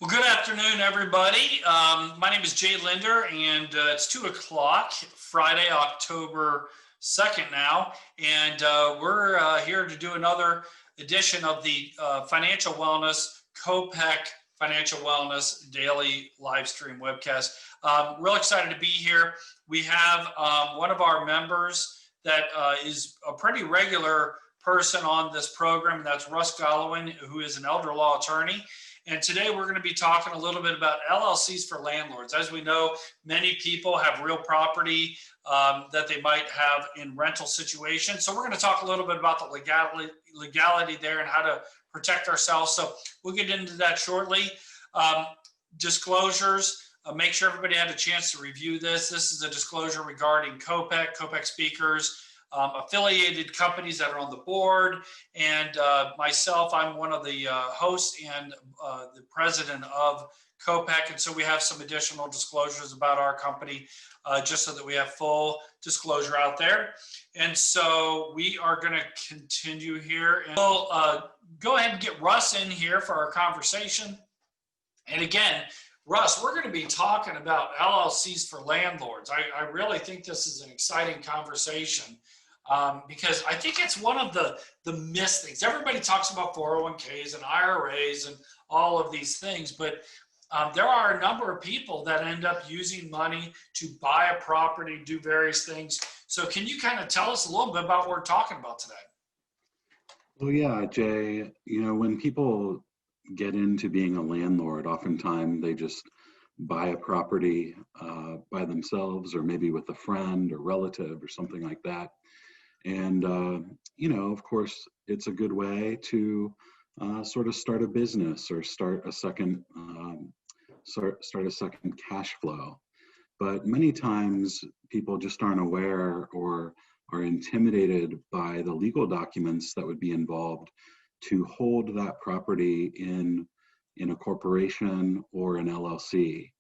Well, good afternoon, everybody. My name is Jay Linder, and it's 2 o'clock, Friday, October 2nd now, and we're here to do another edition of the Financial Wellness, COPEC Financial Wellness Daily Livestream Webcast. Real excited to be here. We have one of our members that is a pretty regular person on this program, and that's Russ, who is an elder law attorney. And today we're going to be talking a little bit about LLCs for landlords. As we know, many people have real property that they might have in rental situations. So we're going to talk a little bit about the legality there and how to protect ourselves. So we'll get into that shortly. Disclosures, make sure everybody had a chance to review this. This is a disclosure regarding COPEC speakers, affiliated companies that are on the board, and myself, I'm one of the hosts and the president of COPEC, and so we have some additional disclosures about our company, just so that we have full disclosure out there. And so we are going to continue here, and we'll go ahead and get Russ in here for our conversation. And again, Russ, we're going to be talking about LLCs for landlords. I really think this is an exciting conversation. Because I think it's one of the missed things. Everybody talks about 401ks and IRAs and all of these things, but there are a number of people that end up using money to buy a property, do various things. So can you kind of tell us a little bit about what we're talking about today? Well, yeah, Jay, when people get into being a landlord, oftentimes they just buy a property by themselves, or maybe with a friend or relative or something like that. And, of course, it's a good way to sort of start a business or start a second cash flow. But many times people just aren't aware or are intimidated by the legal documents that would be involved to hold that property in a corporation or an LLC.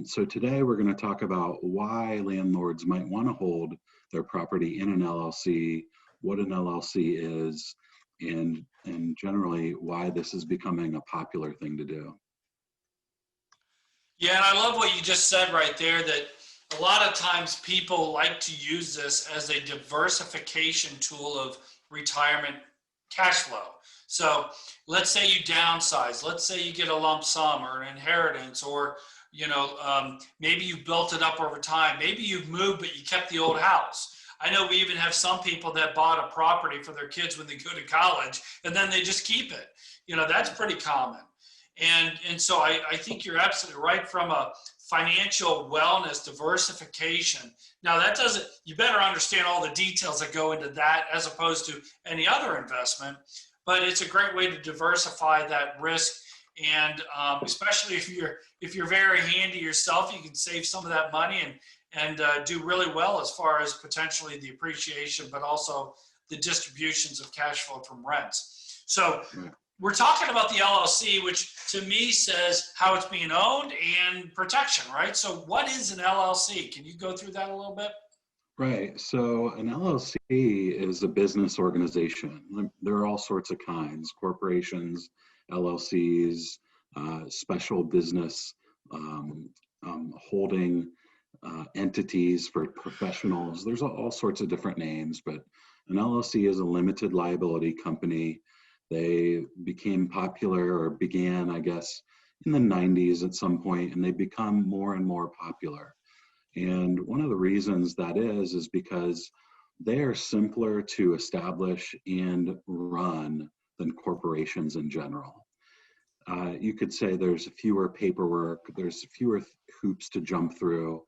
So today we're going to talk about why landlords might want to hold their property in an LLC, what an LLC is, and generally why this is becoming a popular thing to do. Yeah, and I love what you just said right there, that a lot of times people like to use this as a diversification tool of retirement cash flow. So let's say you downsize, let's say you get a lump sum or an inheritance, or maybe you built it up over time. Maybe you've moved, but you kept the old house. I know we even have some people that bought a property for their kids when they go to college, and then they just keep it. That's pretty common. And so I think you're absolutely right from a financial wellness diversification. Now that doesn't, you better understand all the details that go into that as opposed to any other investment, but it's a great way to diversify that risk. And especially if you're very handy yourself, you can save some of that money and do really well as far as potentially the appreciation, but also the distributions of cash flow from rents. So we're talking about the LLC, which to me says how it's being owned and protection, right? So what is an LLC? Can you go through that a little bit? Right. So an LLC is a business organization. There are all sorts of kinds: corporations, LLCs, special business holding entities for professionals. There's all sorts of different names, but an LLC is a limited liability company. They became popular, or began, I guess, in the 90s at some point, and they become more and more popular. And one of the reasons that is because they are simpler to establish and run than corporations in general. You could say there's fewer paperwork, there's fewer hoops to jump through,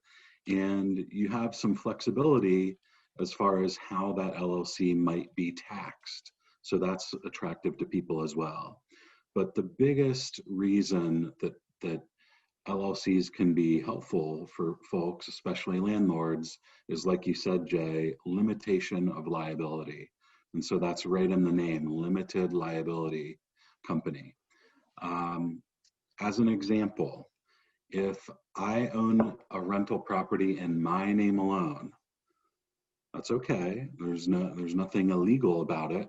and you have some flexibility as far as how that LLC might be taxed. So that's attractive to people as well. But the biggest reason that LLCs can be helpful for folks, especially landlords, is, like you said, Jay, limitation of liability. And so that's right in the name, limited liability company. As an example, if I own a rental property in my name alone, that's okay. There's nothing illegal about it.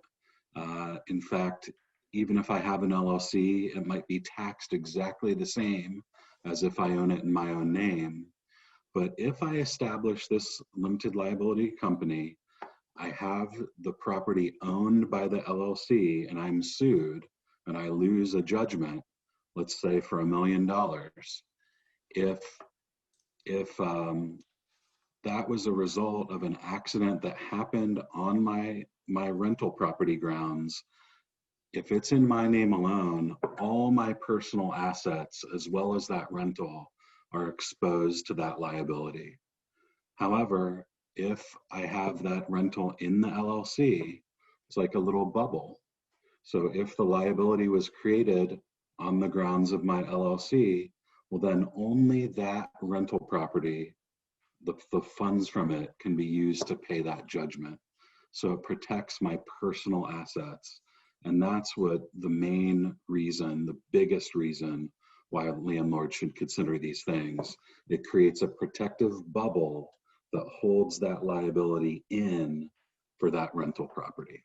In fact, even if I have an LLC, it might be taxed exactly the same as if I own it in my own name. But if I establish this limited liability company, I have the property owned by the LLC and I'm sued and I lose a judgment, let's say for $1 million. If that was a result of an accident that happened on my rental property grounds, if it's in my name alone, all my personal assets as well as that rental are exposed to that liability. However, if I have that rental in the LLC, it's like a little bubble. So if the liability was created on the grounds of my LLC, well, then only that rental property, the funds from it can be used to pay that judgment. So it protects my personal assets. And that's what the main reason, the biggest reason why landlords should consider these things. It creates a protective bubble that holds that liability in for that rental property.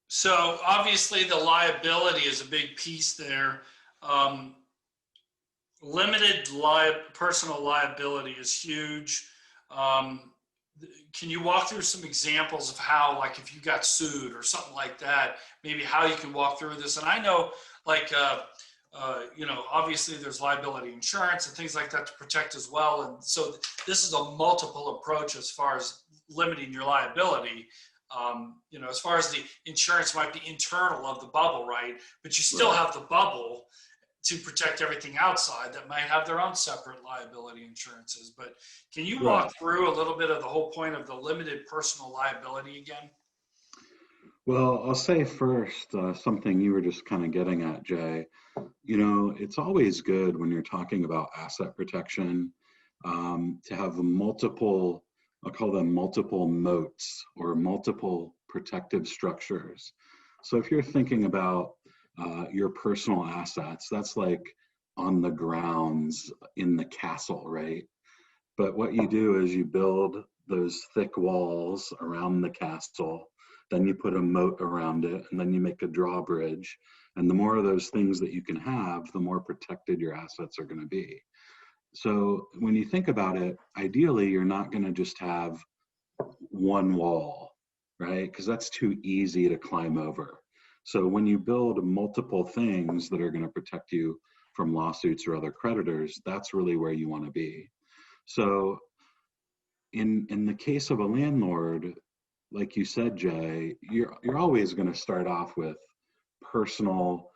So obviously the liability is a big piece there. Limited personal liability is huge. Can you walk through some examples of how, like if you got sued or something like that, maybe how you can walk through this? And I know like, obviously there's liability insurance and things like that to protect as well. And so this is a multiple approach as far as limiting your liability. As far as the insurance might be internal of the bubble, right? But you still have the bubble to protect everything outside that might have their own separate liability insurances. But can you walk through a little bit of the whole point of the limited personal liability again? Well, I'll say first, something you were just kind of getting at, Jay. It's always good when you're talking about asset protection to have multiple, I'll call them multiple moats or multiple protective structures. So if you're thinking about your personal assets, that's like on the grounds in the castle, right? But what you do is you build those thick walls around the castle, then you put a moat around it, and then you make a drawbridge. And the more of those things that you can have, the more protected your assets are going to be. So when you think about it, ideally, you're not going to just have one wall, right? Because that's too easy to climb over. So when you build multiple things that are going to protect you from lawsuits or other creditors, that's really where you want to be. So in the case of a landlord, like you said, Jay, you're always going to start off with personal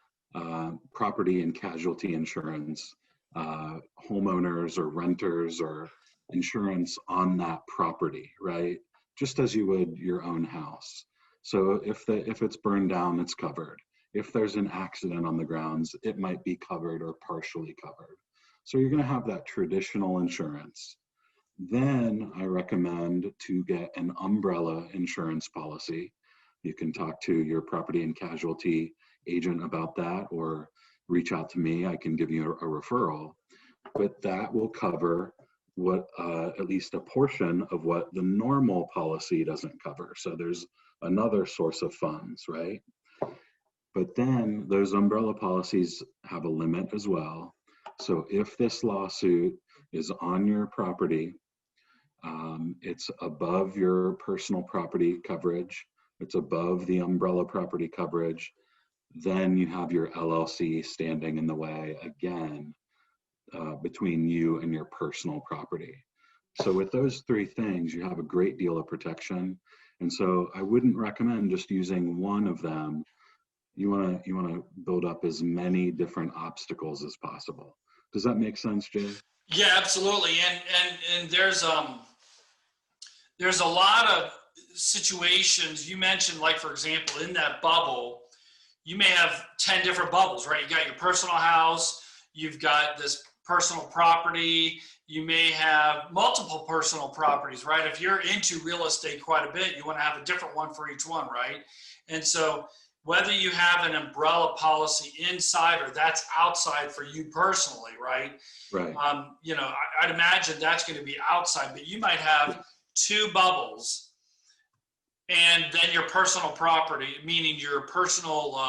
property and casualty insurance, homeowners or renters or insurance on that property, right? Just as you would your own house. So if it's burned down, it's covered. If there's an accident on the grounds, it might be covered or partially covered. So you're going to have that traditional insurance. Then I recommend to get an umbrella insurance policy. You can talk to your property and casualty agent about that or reach out to me. I can give you a referral, but that will cover what at least a portion of what the normal policy doesn't cover. So there's another source of funds, right? But then those umbrella policies have a limit as well. So if this lawsuit is on your property, it's above your personal property coverage, it's above the umbrella property coverage, then you have your LLC standing in the way again between you and your personal property. So with those three things, you have a great deal of protection. And so I wouldn't recommend just using one of them. You want to build up as many different obstacles as possible. Does that make sense, Jay? Yeah, absolutely. And there's a lot of situations you mentioned, like for example, in that bubble, you may have 10 different bubbles, right? You got your personal house, you've got this personal property, you may have multiple personal properties, right? If you're into real estate quite a bit, you want to have a different one for each one, right? And so whether you have an umbrella policy inside or that's outside for you personally, right? Right. I'd imagine that's going to be outside, but you might have two bubbles and then your personal property, meaning your personal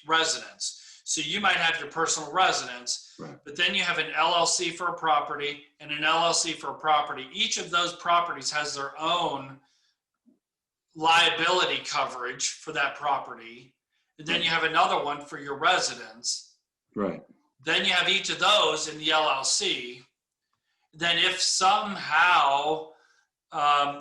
residence. So you might have your personal residence, Right. but then you have an LLC for a property and an LLC for a property. Each of those properties has their own liability coverage for that property. And then you have another one for your residence. Right. Then you have each of those in the LLC. Then if somehow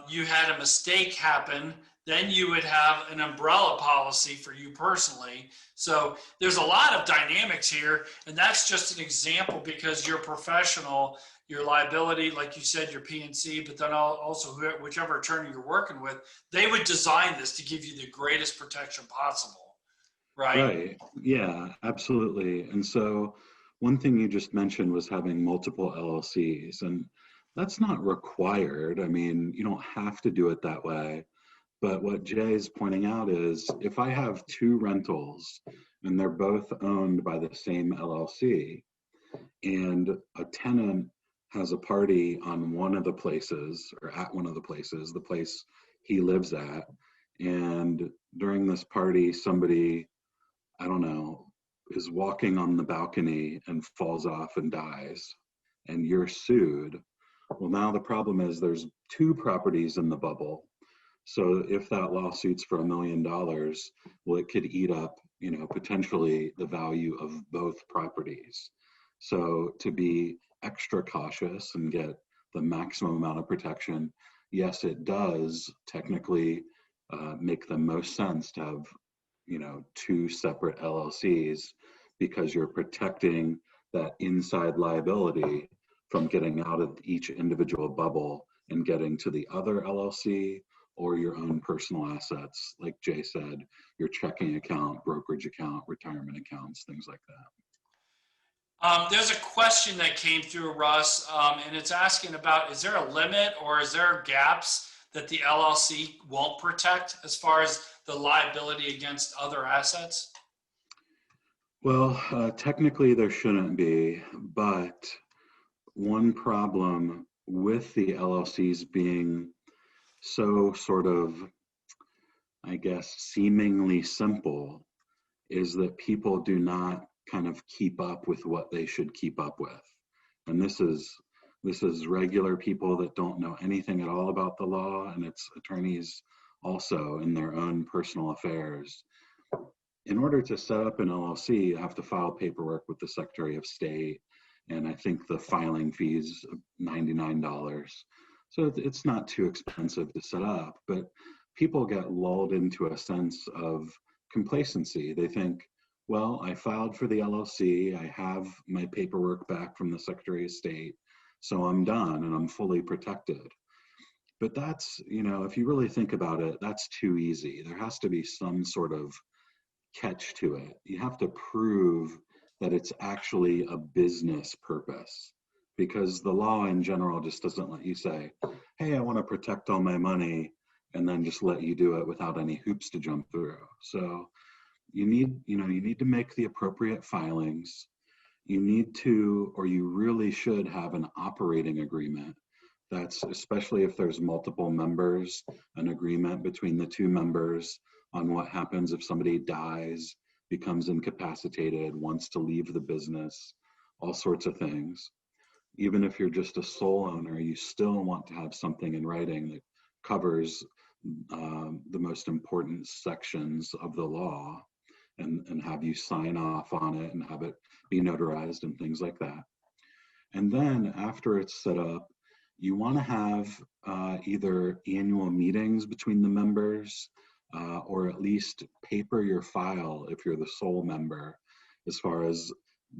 you had a mistake happen, then you would have an umbrella policy for you personally. So there's a lot of dynamics here, and that's just an example because you're professional, your liability, like you said, your PNC, but then also whichever attorney you're working with, they would design this to give you the greatest protection possible, right? Right. Yeah, absolutely. And so one thing you just mentioned was having multiple LLCs, and that's not required. I mean, you don't have to do it that way. But what Jay is pointing out is if I have two rentals and they're both owned by the same LLC, and a tenant has a party on one of the places or at one of the places, the place he lives at, and during this party, somebody, I don't know, is walking on the balcony and falls off and dies, and you're sued. Well, now the problem is there's two properties in the bubble. So if that lawsuit's for $1 million, well, it could eat up, potentially the value of both properties. So to be extra cautious and get the maximum amount of protection, yes, it does technically make the most sense to have, two separate LLCs because you're protecting that inside liability from getting out of each individual bubble and getting to the other LLC or your own personal assets, like Jay said, your checking account, brokerage account, retirement accounts, things like that. There's a question that came through, Russ, and it's asking about, is there a limit or is there gaps that the LLC won't protect as far as the liability against other assets? Well, technically there shouldn't be, but one problem with the LLCs being so sort of, I guess, seemingly simple is that people do not kind of keep up with what they should keep up with. And this is regular people that don't know anything at all about the law, and it's attorneys also in their own personal affairs. In order to set up an LLC, you have to file paperwork with the Secretary of State, and I think the filing fee is $99. So it's not too expensive to set up, but people get lulled into a sense of complacency. They think, well, I filed for the LLC, I have my paperwork back from the Secretary of State, so I'm done and I'm fully protected. But that's, if you really think about it, that's too easy. There has to be some sort of catch to it. You have to prove that it's actually a business purpose, because the law in general just doesn't let you say, hey, I want to protect all my money, and then just let you do it without any hoops to jump through. So you need to make the appropriate filings. You need to, or you really should have an operating agreement. That's, especially if there's multiple members, an agreement between the two members on what happens if somebody dies, becomes incapacitated, wants to leave the business, all sorts of things. Even if you're just a sole owner, you still want to have something in writing that covers the most important sections of the law, and have you sign off on it and have it be notarized and things like that. And then after it's set up, you want to have either annual meetings between the members or at least paper your file if you're the sole member, as far as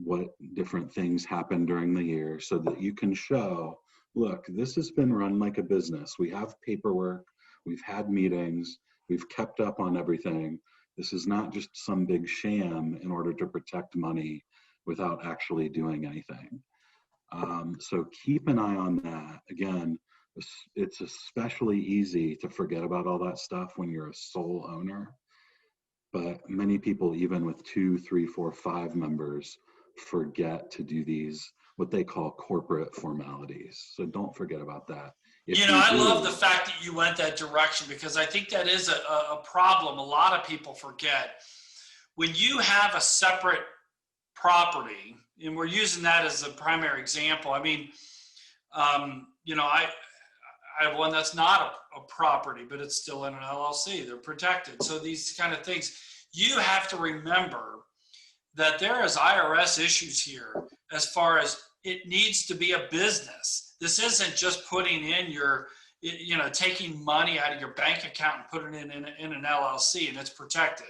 what different things happen during the year, so that you can show, look, this has been run like a business. We have paperwork, we've had meetings, we've kept up on everything. This is not just some big sham in order to protect money without actually doing anything. So keep an eye on that. Again, it's especially easy to forget about all that stuff when you're a sole owner, but many people, even with 2, 3, 4, 5 members, forget to do these what they call corporate formalities. So don't forget about that. If You know, you I love do, the fact that you went that direction, because I think that is a problem a lot of people forget. When you have a separate property, and we're using that as a primary example. I mean, you know, I have one that's not a property, but it's still in an LLC. They're protected. So these kind of things, you have to remember that there is IRS issues here as far as it needs to be a business. This isn't just putting in your, you know, taking money out of your bank account and putting it in an LLC and it's protected.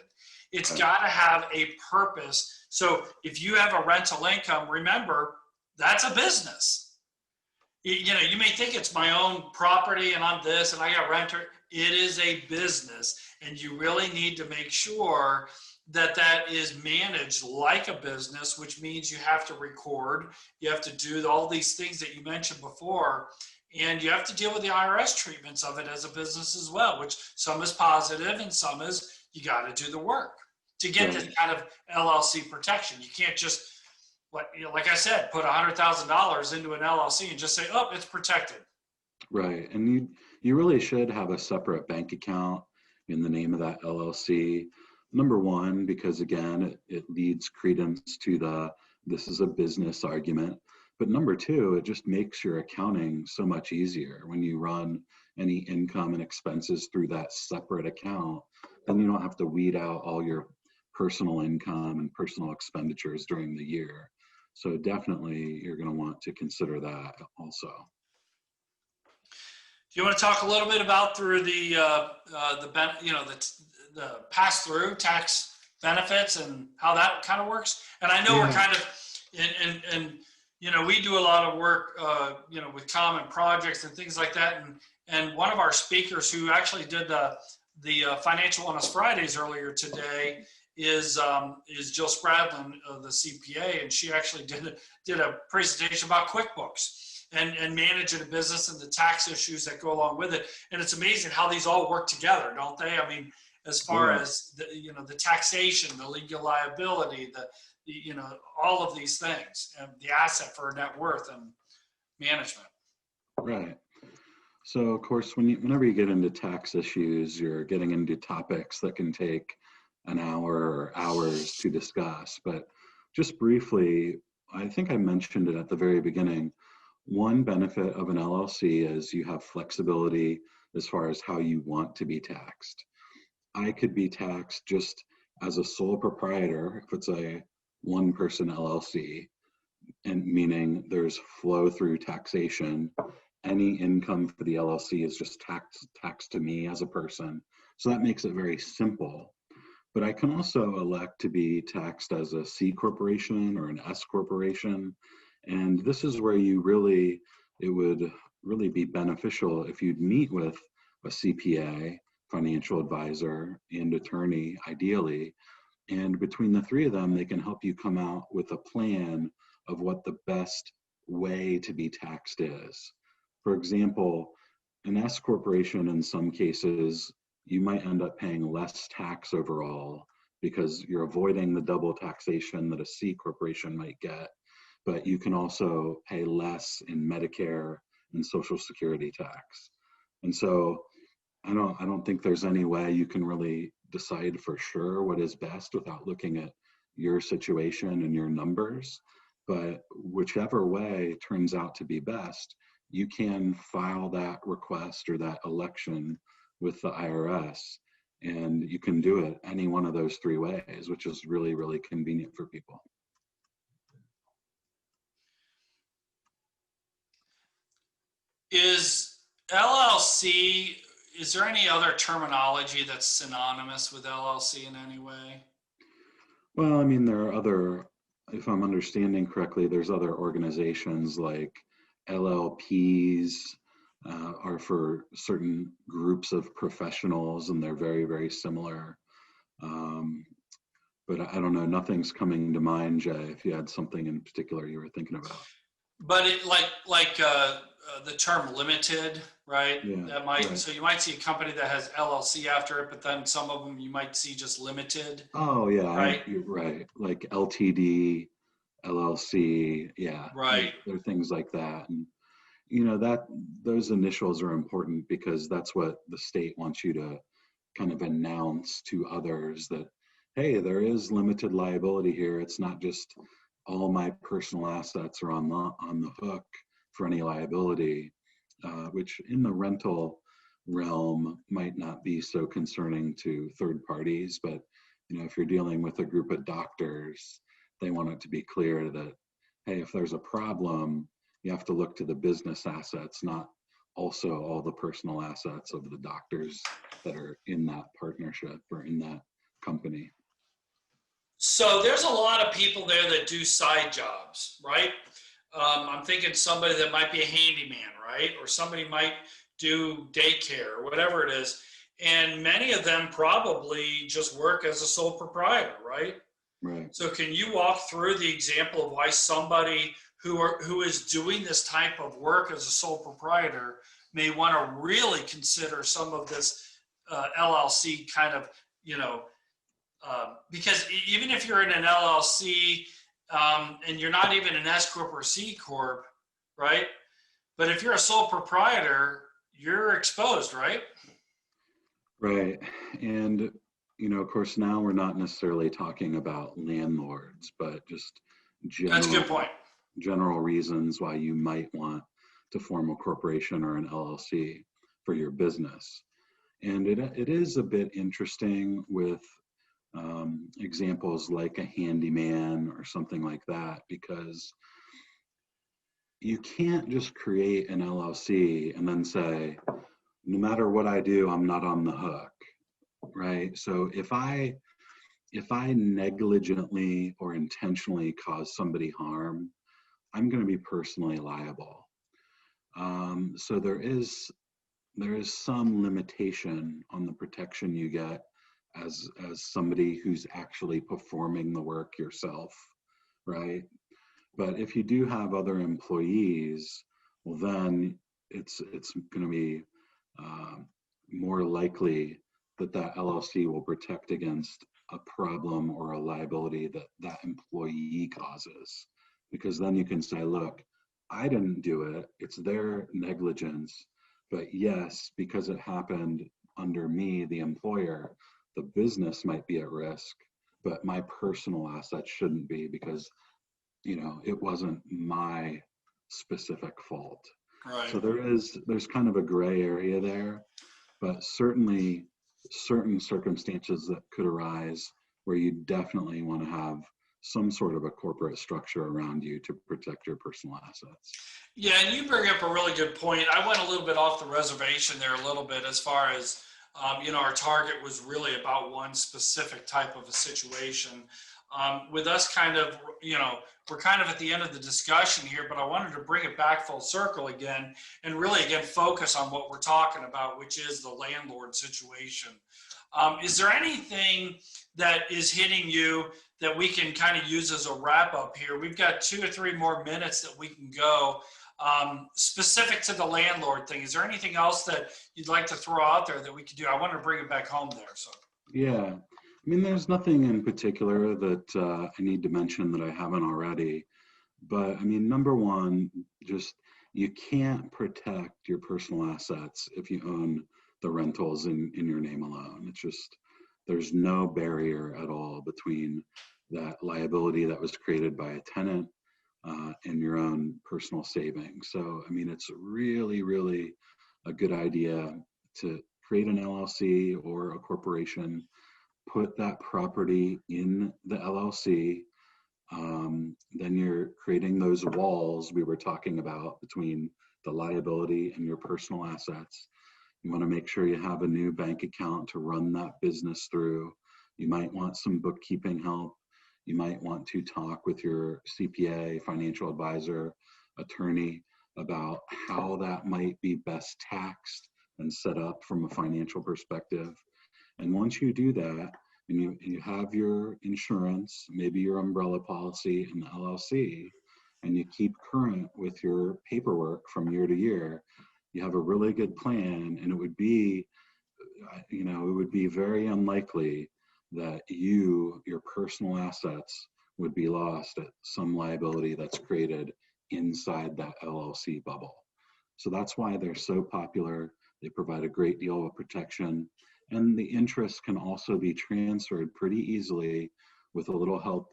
It's got to have a purpose. So if you have a rental income, remember, that's a business. You know, you may think it's my own property and I'm this and I got renter. It is a business, and you really need to make sure that that is managed like a business, which means you have to record, you have to do all these things that you mentioned before, and you have to deal with the IRS treatments of it as a business as well, which some is positive and some is you got to do the work to get this kind of LLC protection. You can't just, like I said, put $100,000 into an LLC and just say, oh, it's protected. right. And you really should have a separate bank account in the name of that LLC. Number one, because again, it leads credence to this is a business argument. But number two, it just makes your accounting so much easier when you run any income and expenses through that separate account. Then you don't have to weed out all your personal income and personal expenditures during the year. So definitely you're going to want to consider that also. Do you want to talk a little bit about through the pass-through tax benefits and how that kind of works? And I know we're kind of and you know, we do a lot of work you know, with common projects and things like that. And one of our speakers who actually did the Financial on Us Fridays earlier today is Jill Spradlin of the CPA, and she actually did a presentation about QuickBooks and managing a business and the tax issues that go along with it. And it's amazing how these all work together, don't they? I mean, as far as the taxation, the legal liability, you know, all of these things, and the asset for net worth and management. Right. So of course, whenever you get into tax issues, you're getting into topics that can take an hour or hours to discuss. But just briefly, I think I mentioned it at the very beginning. One benefit of an LLC is you have flexibility as far as how you want to be taxed. I could be taxed just as a sole proprietor if it's a one-person LLC, and meaning there's flow through taxation. Any income for the LLC is just taxed to me as a person. So that makes it very simple. But I can also elect to be taxed as a C corporation or an S corporation. And this is where it would really be beneficial if you'd meet with a CPA, financial advisor, and attorney, ideally. And between the three of them, they can help you come out with a plan of what the best way to be taxed is. For example, an S corporation, in some cases, you might end up paying less tax overall because you're avoiding the double taxation that a C corporation might get, but you can also pay less in Medicare and Social Security tax. And so I don't think there's any way you can really decide for sure what is best without looking at your situation and your numbers. But whichever way turns out to be best, you can file that request or that election with the IRS, and you can do it any one of those three ways, which is really, really convenient for people. Is LLC, is there any other terminology that's synonymous with LLC in any way? Well, I mean, there are other, if I'm understanding correctly, there's other organizations like LLPs are for certain groups of professionals, and they're very, very similar. But I don't know, nothing's coming to mind, Jay, if you had something in particular you were thinking about. But it the term limited, right? Yeah, That might, right. so you might see a company that has LLC after it, but then some of them you might see just limited. Oh yeah, right? you're right. Like LTD, LLC. Yeah, Right. there are things like that. And, you know, that those initials are important because that's what the state wants you to kind of announce to others that, hey, there is limited liability here. It's not just all my personal assets are on the hook for any liability, which in the rental realm might not be so concerning to third parties. But, you know, if you're dealing with a group of doctors, they want it to be clear that, hey, if there's a problem, you have to look to the business assets, not also all the personal assets of the doctors that are in that partnership or in that company. So there's a lot of people there that do side jobs, right? I'm thinking somebody that might be a handyman, right? Or somebody might do daycare or whatever it is. And many of them probably just work as a sole proprietor, right? Right. So can you walk through the example of why somebody who is doing this type of work as a sole proprietor may want to really consider some of this LLC kind of, you know, because even if you're in an LLC and you're not even an S Corp or C Corp, right? But if you're a sole proprietor, you're exposed, right? Right. And, you know, of course, now we're not necessarily talking about landlords, but just That's a good point. general reasons why you might want to form a corporation or an LLC for your business. And it is a bit interesting with examples like a handyman or something like that, because you can't just create an LLC and then say, no matter what I do, I'm not on the hook, right? So if I negligently or intentionally cause somebody harm, I'm going to be personally liable. So there is some limitation on the protection you get as somebody who's actually performing the work yourself, right? But if you do have other employees, well, then it's going to be more likely that LLC will protect against a problem or a liability that employee causes, because then you can say, look, I didn't do it, it's their negligence, but yes, because it happened under me, the employer, the business might be at risk, but my personal assets shouldn't be, because, you know, it wasn't my specific fault. Right. So there's kind of a gray area there, but certainly certain circumstances that could arise where you definitely want to have some sort of a corporate structure around you to protect your personal assets. Yeah, and you bring up a really good point. I went a little bit off the reservation there a little bit as far as, you know, our target was really about one specific type of a situation. With us kind of, you know, we're kind of at the end of the discussion here, but I wanted to bring it back full circle again and really, again, focus on what we're talking about, which is the landlord situation. Is there anything that is hitting you that we can kind of use as a wrap up here? We've got 2 or 3 more minutes that we can go. Specific to the landlord thing, is there anything else that you'd like to throw out there that we could do? I wanted to bring it back home there. So yeah, I mean, there's nothing in particular that I need to mention that I haven't already, but I mean, number one, just you can't protect your personal assets if you own the rentals in your name alone. It's just, there's no barrier at all between that liability that was created by a tenant and your own personal savings. So, I mean, it's really, really a good idea to create an LLC or a corporation, put that property in the LLC. Then you're creating those walls we were talking about between the liability and your personal assets. You want to make sure you have a new bank account to run that business through. You might want some bookkeeping help. You might want to talk with your CPA, financial advisor, attorney about how that might be best taxed and set up from a financial perspective. And once you do that, and you have your insurance, maybe your umbrella policy and the LLC, and you keep current with your paperwork from year to year, you have a really good plan. And it would be, you know, it would be very unlikely that your personal assets would be lost at some liability that's created inside that LLC bubble. So that's why they're so popular. They provide a great deal of protection, and the interest can also be transferred pretty easily with a little help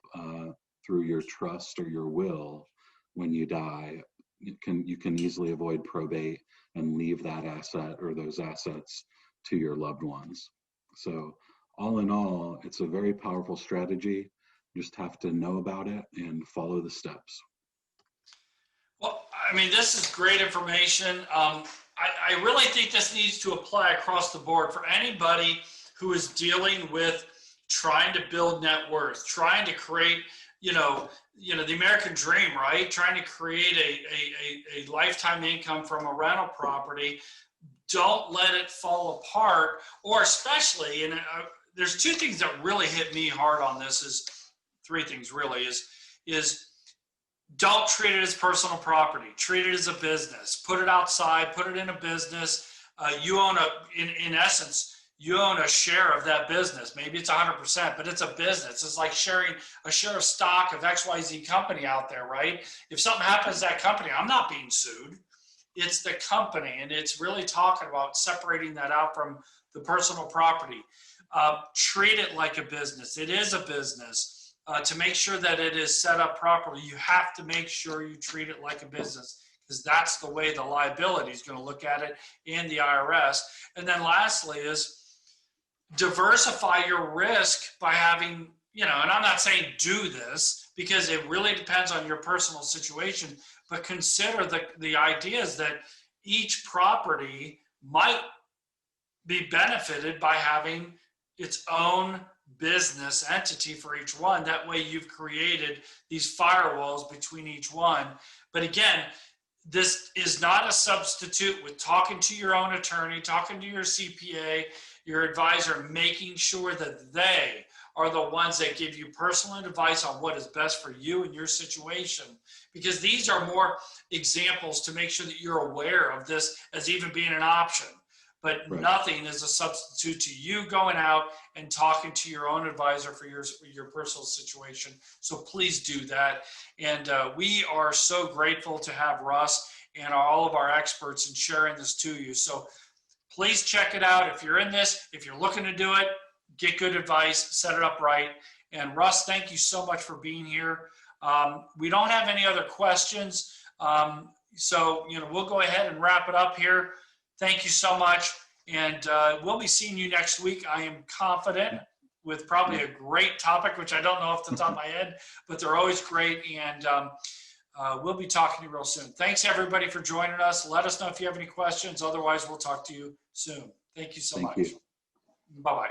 through your trust or your will. When you die, you can easily avoid probate and leave that asset or those assets to your loved ones. So all in all, it's a very powerful strategy. You just have to know about it and follow the steps. Well, I mean, this is great information. I really think this needs to apply across the board for anybody who is dealing with trying to build net worth, trying to create, the American dream, right? Trying to create a lifetime income from a rental property. Don't let it fall apart, or especially, and there's two things that really hit me hard on this, is three things really, is don't treat it as personal property. Treat it as a business. Put it outside, put it in a business. You own in essence, you own a share of that business. Maybe it's 100%, but it's a business. It's like sharing a share of stock of XYZ company out there, right? If something happens to that company, I'm not being sued. It's the company, and it's really talking about separating that out from the personal property. Treat it like a business. It is a business. To make sure that it is set up properly, you have to make sure you treat it like a business, because that's the way the liability is going to look at it, and the IRS. And then lastly is diversify your risk by having, and I'm not saying do this, because it really depends on your personal situation, but consider the ideas that each property might be benefited by having its own business entity for each one. That way you've created these firewalls between each one. But again, this is not a substitute with talking to your own attorney, talking to your CPA, your advisor, making sure that they are the ones that give you personal advice on what is best for you and your situation. Because these are more examples to make sure that you're aware of this as even being an option. But right. Nothing is a substitute to you going out and talking to your own advisor for your personal situation. So please do that. And we are so grateful to have Russ and all of our experts in sharing this to you. So please check it out. If you're in this, if you're looking to do it, get good advice, set it up right. And Russ, thank you so much for being here. We don't have any other questions. So we'll go ahead and wrap it up here. Thank you so much. And we'll be seeing you next week. I am confident with probably a great topic, which I don't know if it's on my head, but they're always great. And we'll be talking to you real soon. Thanks everybody for joining us. Let us know if you have any questions. Otherwise, we'll talk to you soon. Thank you so much. Bye-bye.